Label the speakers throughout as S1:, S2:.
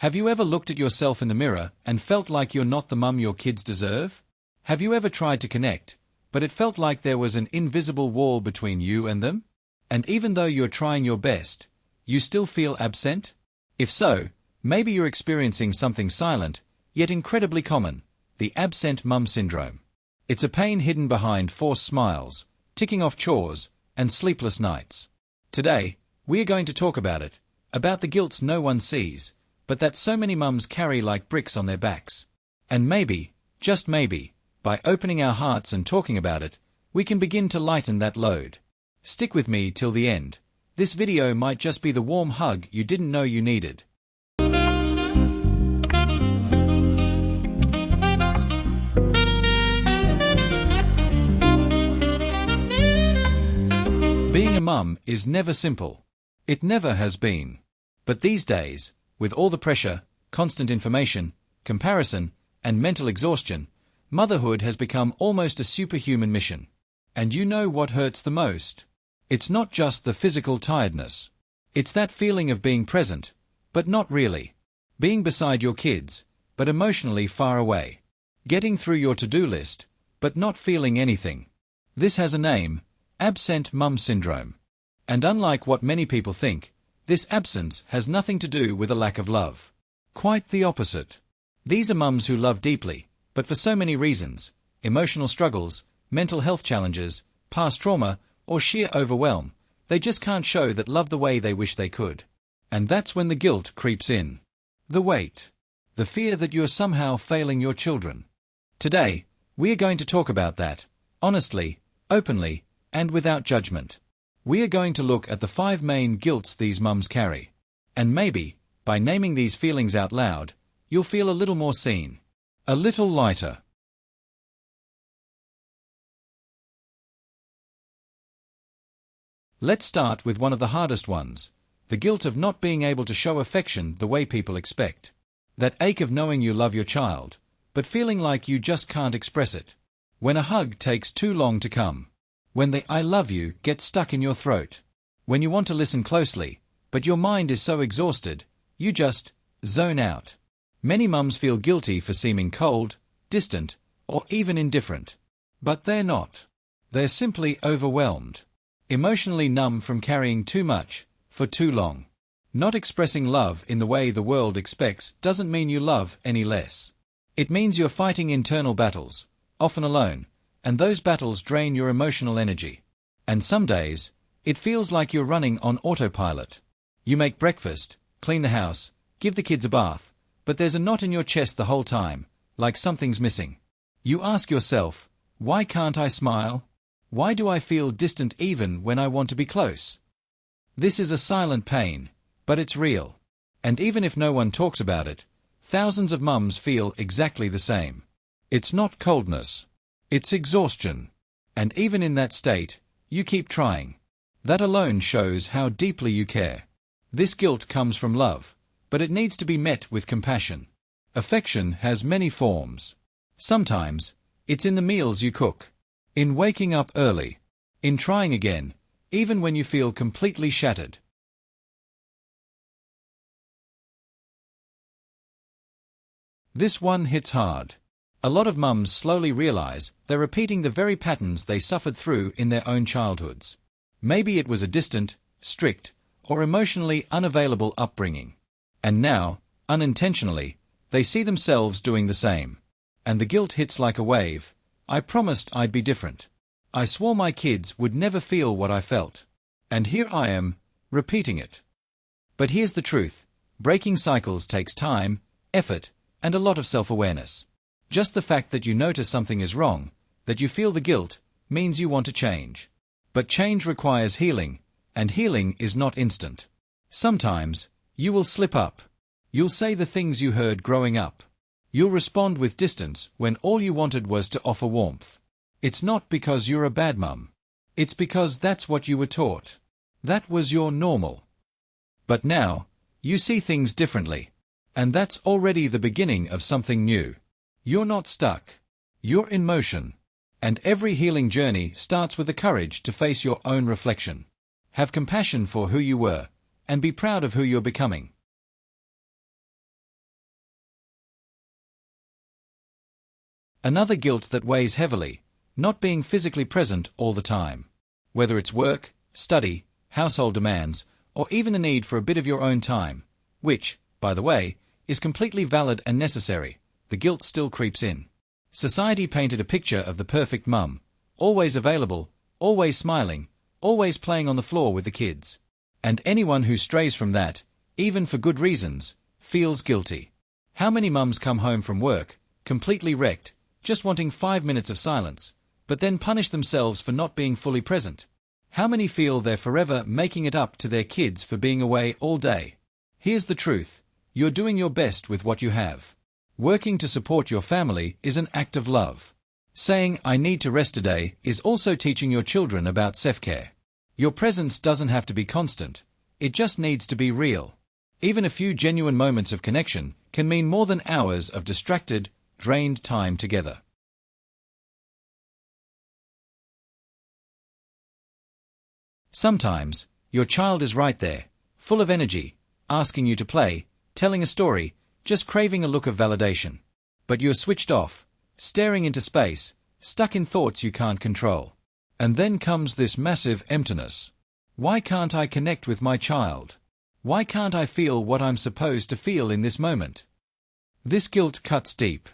S1: Have you ever looked at yourself in the mirror and felt like you're not the mum your kids deserve? Have you ever tried to connect, but it felt like there was an invisible wall between you and them? And even though you're trying your best, you still feel absent? If so, maybe you're experiencing something silent, yet incredibly common, the absent mum syndrome. It's a pain hidden behind forced smiles, ticking off chores, and sleepless nights. Today, we are going to talk about it, about the guilt no one sees, but that so many mums carry like bricks on their backs. And maybe, just maybe, by opening our hearts and talking about it, we can begin to lighten that load. Stick with me till the end. This video might just be the warm hug you didn't know you needed. Being a mum is never simple. It never has been. But these days, with all the pressure, constant information, comparison, and mental exhaustion, motherhood has become almost a superhuman mission. And you know what hurts the most? It's not just the physical tiredness. It's that feeling of being present, but not really. Being beside your kids, but emotionally far away. Getting through your to-do list, but not feeling anything. This has a name: absent mum syndrome. And unlike what many people think, this absence has nothing to do with a lack of love. Quite the opposite. These are mums who love deeply, but for so many reasons, emotional struggles, mental health challenges, past trauma, or sheer overwhelm, they just can't show that love the way they wish they could. And that's when the guilt creeps in. The weight. The fear that you're somehow failing your children. Today, we are going to talk about that, honestly, openly, and without judgment. We are going to look at the 5 main guilts these mums carry. And maybe, by naming these feelings out loud, you'll feel a little more seen. A little lighter. Let's start with one of the hardest ones, the guilt of not being able to show affection the way people expect. That ache of knowing you love your child, but feeling like you just can't express it. When a hug takes too long to come. When the "I love you" gets stuck in your throat. When you want to listen closely, but your mind is so exhausted, you just zone out. Many mums feel guilty for seeming cold, distant, or even indifferent. But they're not. They're simply overwhelmed. Emotionally numb from carrying too much, for too long. Not expressing love in the way the world expects doesn't mean you love any less. It means you're fighting internal battles, often alone, and those battles drain your emotional energy. And some days, it feels like you're running on autopilot. You make breakfast, clean the house, give the kids a bath, but there's a knot in your chest the whole time, like something's missing. You ask yourself, why can't I smile? Why do I feel distant even when I want to be close? This is a silent pain, but it's real. And even if no one talks about it, thousands of mums feel exactly the same. It's not coldness. It's exhaustion. And even in that state, you keep trying. That alone shows how deeply you care. This guilt comes from love, but it needs to be met with compassion. Affection has many forms. Sometimes, it's in the meals you cook. In waking up early. In trying again, even when you feel completely shattered. This one hits hard. A lot of mums slowly realize they're repeating the very patterns they suffered through in their own childhoods. Maybe it was a distant, strict, or emotionally unavailable upbringing. And now, unintentionally, they see themselves doing the same. And the guilt hits like a wave. I promised I'd be different. I swore my kids would never feel what I felt. And here I am, repeating it. But here's the truth. Breaking cycles takes time, effort, and a lot of self-awareness. Just the fact that you notice something is wrong, that you feel the guilt, means you want to change. But change requires healing, and healing is not instant. Sometimes, you will slip up. You'll say the things you heard growing up. You'll respond with distance when all you wanted was to offer warmth. It's not because you're a bad mum. It's because that's what you were taught. That was your normal. But now, you see things differently. And that's already the beginning of something new. You're not stuck. You're in motion. And every healing journey starts with the courage to face your own reflection. Have compassion for who you were, and be proud of who you're becoming. Another guilt that weighs heavily, not being physically present all the time. Whether it's work, study, household demands, or even the need for a bit of your own time, which, by the way, is completely valid and necessary, the guilt still creeps in. Society painted a picture of the perfect mum, always available, always smiling, always playing on the floor with the kids. And anyone who strays from that, even for good reasons, feels guilty. How many mums come home from work, completely wrecked, just wanting 5 minutes of silence, but then punish themselves for not being fully present? How many feel they're forever making it up to their kids for being away all day? Here's the truth. You're doing your best with what you have. Working to support your family is an act of love. Saying, "I need to rest today," is also teaching your children about self-care. Your presence doesn't have to be constant. It just needs to be real. Even a few genuine moments of connection can mean more than hours of distracted, drained time together. Sometimes, your child is right there, full of energy, asking you to play, telling a story, just craving a look of validation. But you're switched off, staring into space, stuck in thoughts you can't control. And then comes this massive emptiness. Why can't I connect with my child? Why can't I feel what I'm supposed to feel in this moment? This guilt cuts deep.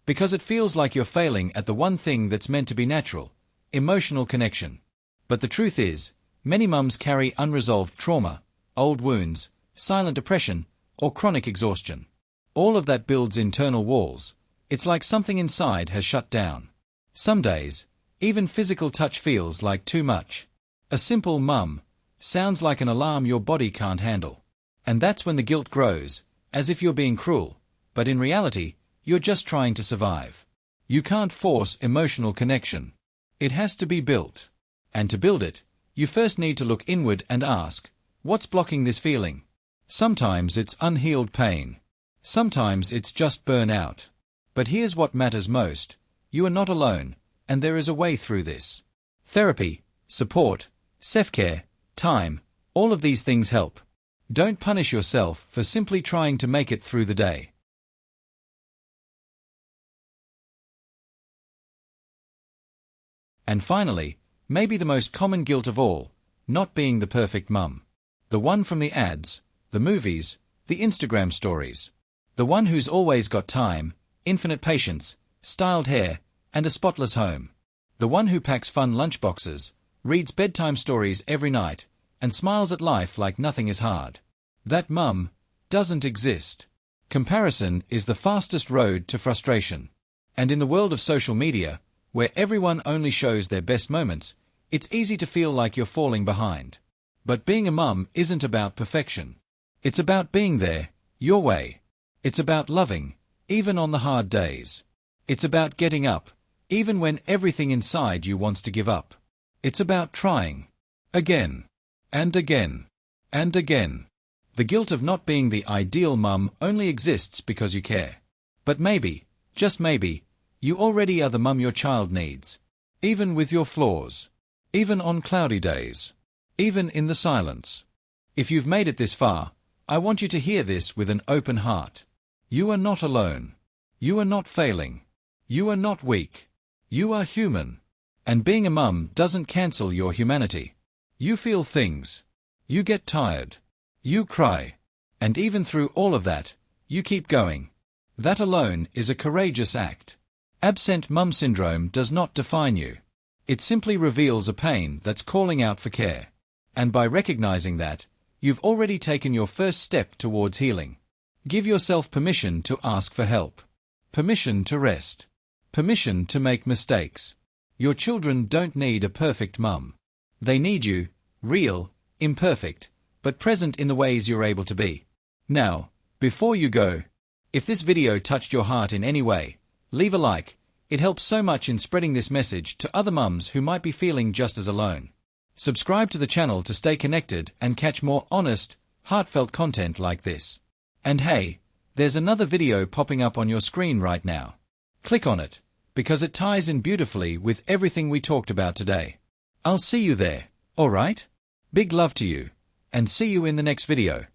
S1: Because it feels like you're failing at the one thing that's meant to be natural, emotional connection. But the truth is, many mums carry unresolved trauma, old wounds, silent depression, or chronic exhaustion. All of that builds internal walls. It's like something inside has shut down. Some days, even physical touch feels like too much. A simple mum sounds like an alarm your body can't handle. And that's when the guilt grows, as if you're being cruel, but in reality, you're just trying to survive. You can't force emotional connection. It has to be built. And to build it, you first need to look inward and ask, what's blocking this feeling? Sometimes it's unhealed pain. Sometimes it's just burnout. But here's what matters most. You are not alone, and there is a way through this. Therapy, support, self-care, time, all of these things help. Don't punish yourself for simply trying to make it through the day. And finally, maybe the most common guilt of all, not being the perfect mum. The one from the ads, the movies, the Instagram stories. The one who's always got time, infinite patience, styled hair, and a spotless home. The one who packs fun lunchboxes, reads bedtime stories every night, and smiles at life like nothing is hard. That mum doesn't exist. Comparison is the fastest road to frustration. And in the world of social media, where everyone only shows their best moments, it's easy to feel like you're falling behind. But being a mum isn't about perfection. It's about being there, your way. It's about loving, even on the hard days. It's about getting up, even when everything inside you wants to give up. It's about trying. Again. And again. And again. The guilt of not being the ideal mum only exists because you care. But maybe, just maybe, you already are the mum your child needs. Even with your flaws. Even on cloudy days. Even in the silence. If you've made it this far, I want you to hear this with an open heart. You are not alone. You are not failing. You are not weak. You are human. And being a mum doesn't cancel your humanity. You feel things. You get tired. You cry. And even through all of that, you keep going. That alone is a courageous act. Absent mum syndrome does not define you. It simply reveals a pain that's calling out for care. And by recognizing that, you've already taken your first step towards healing. Give yourself permission to ask for help. Permission to rest. Permission to make mistakes. Your children don't need a perfect mum. They need you, real, imperfect, but present in the ways you're able to be. Now, before you go, if this video touched your heart in any way, leave a like. It helps so much in spreading this message to other mums who might be feeling just as alone. Subscribe to the channel to stay connected and catch more honest, heartfelt content like this. And hey, there's another video popping up on your screen right now. Click on it, because it ties in beautifully with everything we talked about today. I'll see you there, alright? Big love to you, and see you in the next video.